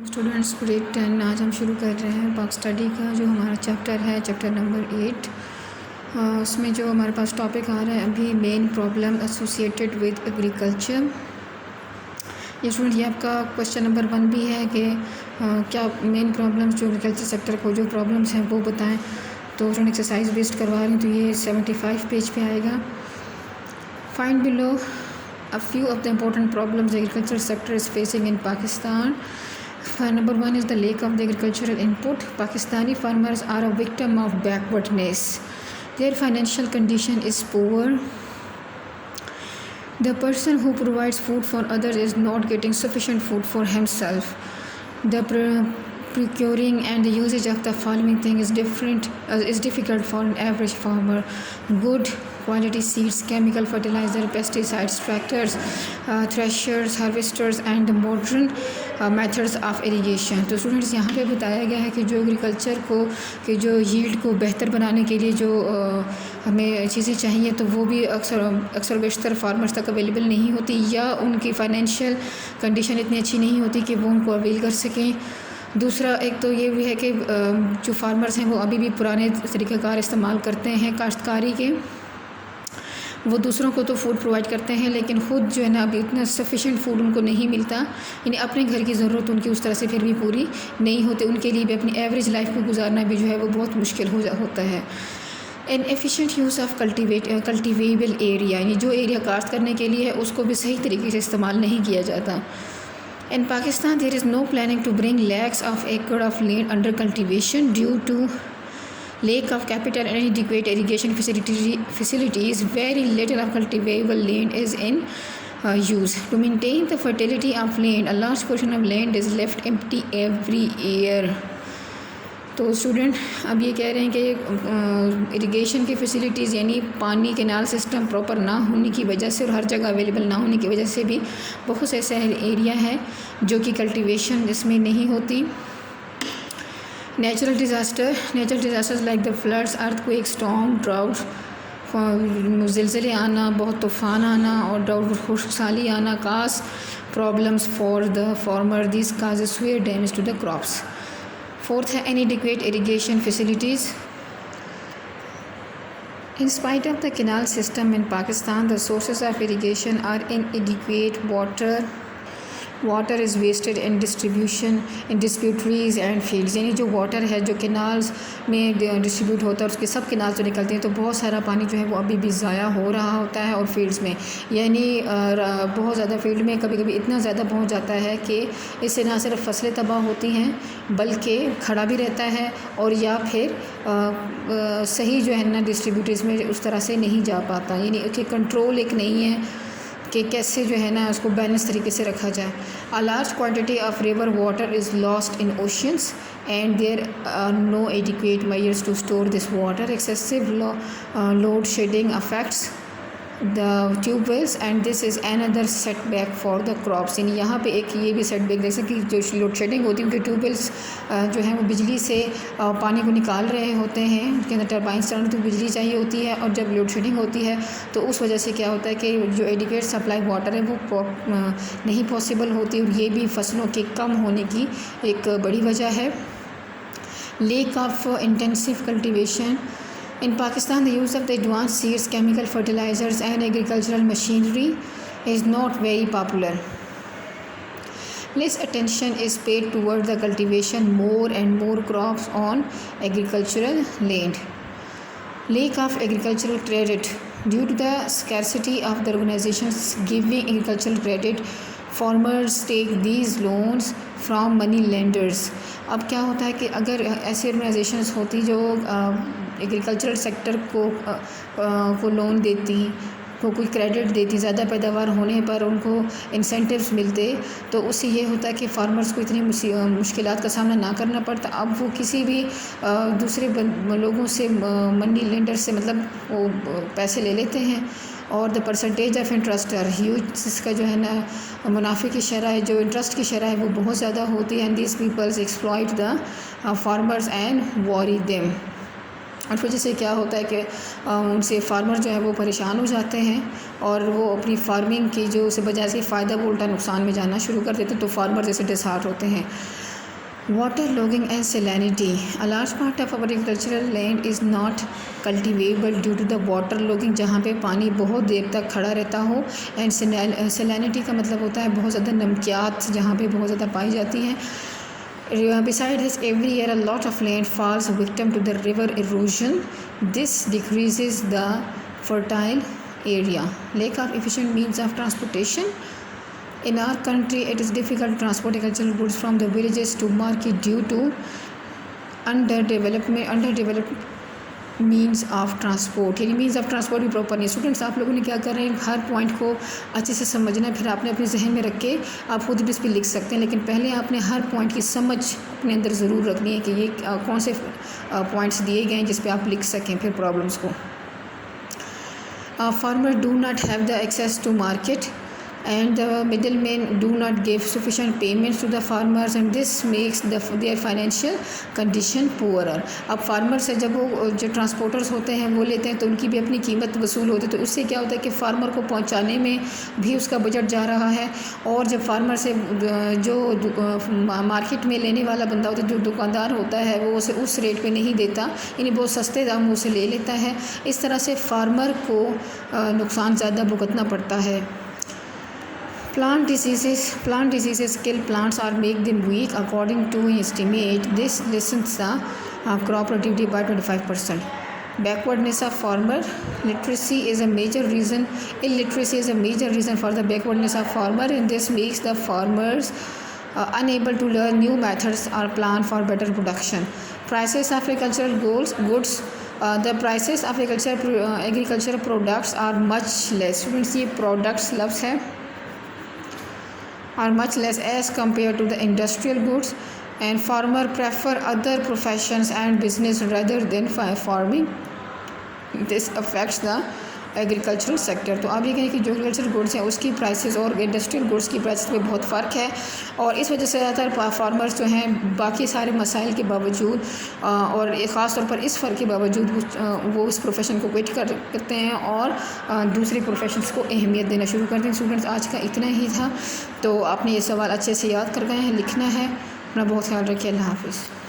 Students grade 10 आज हम शुरू कर रहे हैं पाक स्टडी का जो हमारा चैप्टर है, चैप्टर नंबर 8। उसमें जो हमारे पास टॉपिक आ रहा है अभी, main problem associated with agriculture. ये स्टूडेंट ये आपका क्वेश्चन नंबर 1 भी है कि क्या मेन प्रॉब्लम्स जो एग्रीकल्चर सेक्टर को जो प्रॉब्लम्स हैं वो बताएं। तो स्टूडेंट एक्सरसाइज बेस्ड करवा रही हूँ, तो ये 75 पेज पे आएगा। Find below a few of the important problems the agriculture sector is facing in Pakistan. Number 1 is the lack of the agricultural input. Pakistani farmers are a victim of backwardness. Their financial condition is poor. The person who provides food for others is not getting sufficient food for himself. The procuring and the usage of the following thing is difficult for an average farmer. Good quality seeds, chemical fertilizer, pesticides, tractors, threshers, harvesters and the modern methods of irrigation। तो students यहाँ पे बताया गया है कि जो agriculture को कि जो यील्ड को बेहतर बनाने के लिए जो हमें चीज़ें चाहिए तो वो भी अक्सर बेशतर फार्मर्स तक अवेलेबल नहीं होती, या उनकी फाइनेंशियल कंडीशन इतनी अच्छी नहीं होती कि वो उनको अवेल कर सकें। दूसरा एक तो ये भी है कि जो फार्मर्स हैं वो अभी भी पुराने तरीक़ाकार इस्तेमाल करते हैं काश्तकारी के। वो दूसरों को तो फूड प्रोवाइड करते हैं लेकिन ख़ुद जो है ना अभी इतना सफिशेंट फूड उनको नहीं मिलता, यानी अपने घर की ज़रूरत उनकी उस तरह से फिर भी पूरी नहीं होती। उनके लिए भी अपनी एवरेज लाइफ को गुजारना भी जो है वो बहुत मुश्किल होता है। N efficient use of cultivable area, यानी जो एरिया काश्त करने के लिए है उसको भी सही तरीके से इस्तेमाल नहीं किया जाता। In Pakistan, there is no planning to bring lakhs of acre of land under cultivation due to lack of capital and adequate irrigation facilities. Very little of cultivable land is in use. To maintain the fertility of land, a large portion of land is left empty every year. तो student अब ये कह रहे हैं कि irrigation की facilities यानी पानी कैनाल सिस्टम प्रॉपर ना होने की वजह से और हर जगह अवेलेबल ना होने की वजह से भी बहुत से ऐसे एरिया है जो कि कल्टीवेशन इसमें नहीं होती। Natural disasters like the floods, earthquake, storm, drought, ज़िलज़ले आना, बहुत तूफ़ान आना और ड्राउट खुशहाली आना cause problems for the farmer. This causes severe damage to the crops. Fourth है inadequate irrigation facilities. In spite of the canal system in Pakistan, the sources of irrigation are inadequate. Water is wasted in distribution in distributaries and fields, यानी जो water है जो canals में distribute होता है उसके सब कैनाल जो निकलते हैं तो बहुत सारा पानी जो है वो अभी भी ज़ाया हो रहा होता है। और फील्ड्स में यानी बहुत ज़्यादा फील्ड में कभी कभी इतना ज़्यादा पहुंच जाता है कि इससे ना सिर्फ फसलें तबाह होती हैं बल्कि खड़ा भी रहता है और या फिर सही जो है ना डिस्ट्रीब्यूटरीज में उस तरह से नहीं जा पाता, यानी उसकी कंट्रोल एक नहीं है कि कैसे जो है ना उसको बैलेंस तरीके से रखा जाए। A large quantity of river water is lost in oceans and there are no adequate measures to store this water. Excessive load shedding affects the tubewells and this is another setback for the crops. यानी यहाँ पे एक ये भी setback देख सकते कि जो लोड शेडिंग होती है उनके ट्यूबवेल्स जो हैं वो बिजली से पानी को निकाल रहे होते हैं, उनके अंदर टर्बाइंस चलाने तो बिजली चाहिए होती है और जब लोड शेडिंग होती है तो उस वजह से क्या होता है कि जो एडिक्वेट सप्लाई वाटर है वो नहीं पॉसिबल होती और ये भी फसलों के कम होने की एक बड़ी वजह है। Lake of intensive cultivation. In Pakistan, the use of the advanced seeds, chemical fertilizers and agricultural machinery is not very popular. Less attention is paid toward the cultivation more and more crops on agricultural land. Lack of agricultural credit. Due to the scarcity of the organizations giving agricultural credit, farmers take these loans from money lenders. अब क्या होता है कि अगर ऐसी organisations होती जो agricultural sector को लोन देती, को कोई क्रेडिट देती, ज़्यादा पैदावार होने पर उनको इंसेंटिव्स मिलते, तो उससे ये होता है कि फार्मर्स को इतनी मुश्किलात का सामना ना करना पड़ता। अब वो किसी भी दूसरे लोगों से मनी लेंडर से मतलब वो पैसे ले लेते हैं और the percentage of interest are huge. इसका जो है ना मुनाफे की शरह है, जो इंटरेस्ट की शरह है वो बहुत ज़्यादा होती है। And this peoples exploit the farmers and worry them. और फिर जैसे क्या होता है कि उनसे फार्मर जो है वो परेशान हो जाते हैं और वो अपनी फार्मिंग की जो उसे बजाय से फ़ायदा वो उल्टा नुकसान में जाना शुरू कर देते हैं, तो फार्मर जैसे डिसहार्ट होते हैं। Waterlogging and salinity. A large part of our agricultural land is not cultivable due to the waterlogging, जहाँ पे पानी बहुत देर तक खड़ा रहता हो, एंड salinity का मतलब होता है बहुत ज़्यादा नमकियात जहाँ पे बहुत ज़्यादा पाई जाती हैं. Besides this, every year a lot of land falls victim to the river erosion. This decreases the fertile area. Lack of efficient means of transportation. In our country, it is difficult to transport agricultural goods from the villages to market due to underdeveloped means of transport. यानी means of transport भी proper नहीं. Students, आप लोगों ने क्या कर रहे हैं, हर पॉइंट को अच्छे से समझना है, फिर आपने अपने जहन में रख के आप खुद भी इस पर लिख सकते हैं, लेकिन पहले आपने हर पॉइंट की समझ अपने अंदर ज़रूर रखनी है कि ये कौन से पॉइंट्स दिए गए हैं जिस पे आप लिख सकें फिर प्रॉब्लम्स को. Farmer do not have the access to market and the middlemen do not give sufficient payments to the farmers and this makes their financial condition poorer. अब फार्मर से जब वो जो ट्रांसपोर्टर्स होते हैं वो लेते हैं तो उनकी भी अपनी कीमत वसूल होती है, तो उससे क्या होता है कि फ़ार्मर को पहुंचाने में भी उसका बजट जा रहा है, और जब फार्मर से जो मार्केट में लेने वाला बंदा होता है, जो दुकानदार होता है, वो उसे उस रेट पे नहीं देता, यानी बहुत सस्ते दामों से ले लेता है. इस तरह से फार्मर को नुकसान ज़्यादा भुगतना पड़ता है. Plant diseases kill plants or make them weak. According to estimate, this lessens the crop productivity by 25%. Backwardness of farmer. Illiteracy is a major reason for the backwardness of farmer, and this makes the farmers unable to learn new methods or plan for better production. Prices of agricultural goods. The prices of agricultural products are much less. Students, ये products लफ्ज़ है, are much less as compared to the industrial goods, and farmer prefer other professions and business rather than farming. This affects the agricultural sector. तो आप ये कहें कि जो agriculture goods हैं उसकी प्राइसेस और इंडस्ट्रियल गुड्स की प्राइसेस में बहुत फ़र्क है, और इस वजह से ज़्यादातर फार्मर्स जो हैं बाकी सारे मसाइल के बावजूद और ख़ास तौर पर इस फ़र्क के बावजूद वो इस प्रोफेशन को क्विट करते हैं और दूसरे प्रोफेशंस को अहमियत देना शुरू करते हैं. स्टूडेंट्स, आज का इतना ही था, तो आपने ये सवाल अच्छे से याद कर गए हैं, लिखना है. अपना बहुत ख्याल रखिए. अल्लाह हाफ़िज़.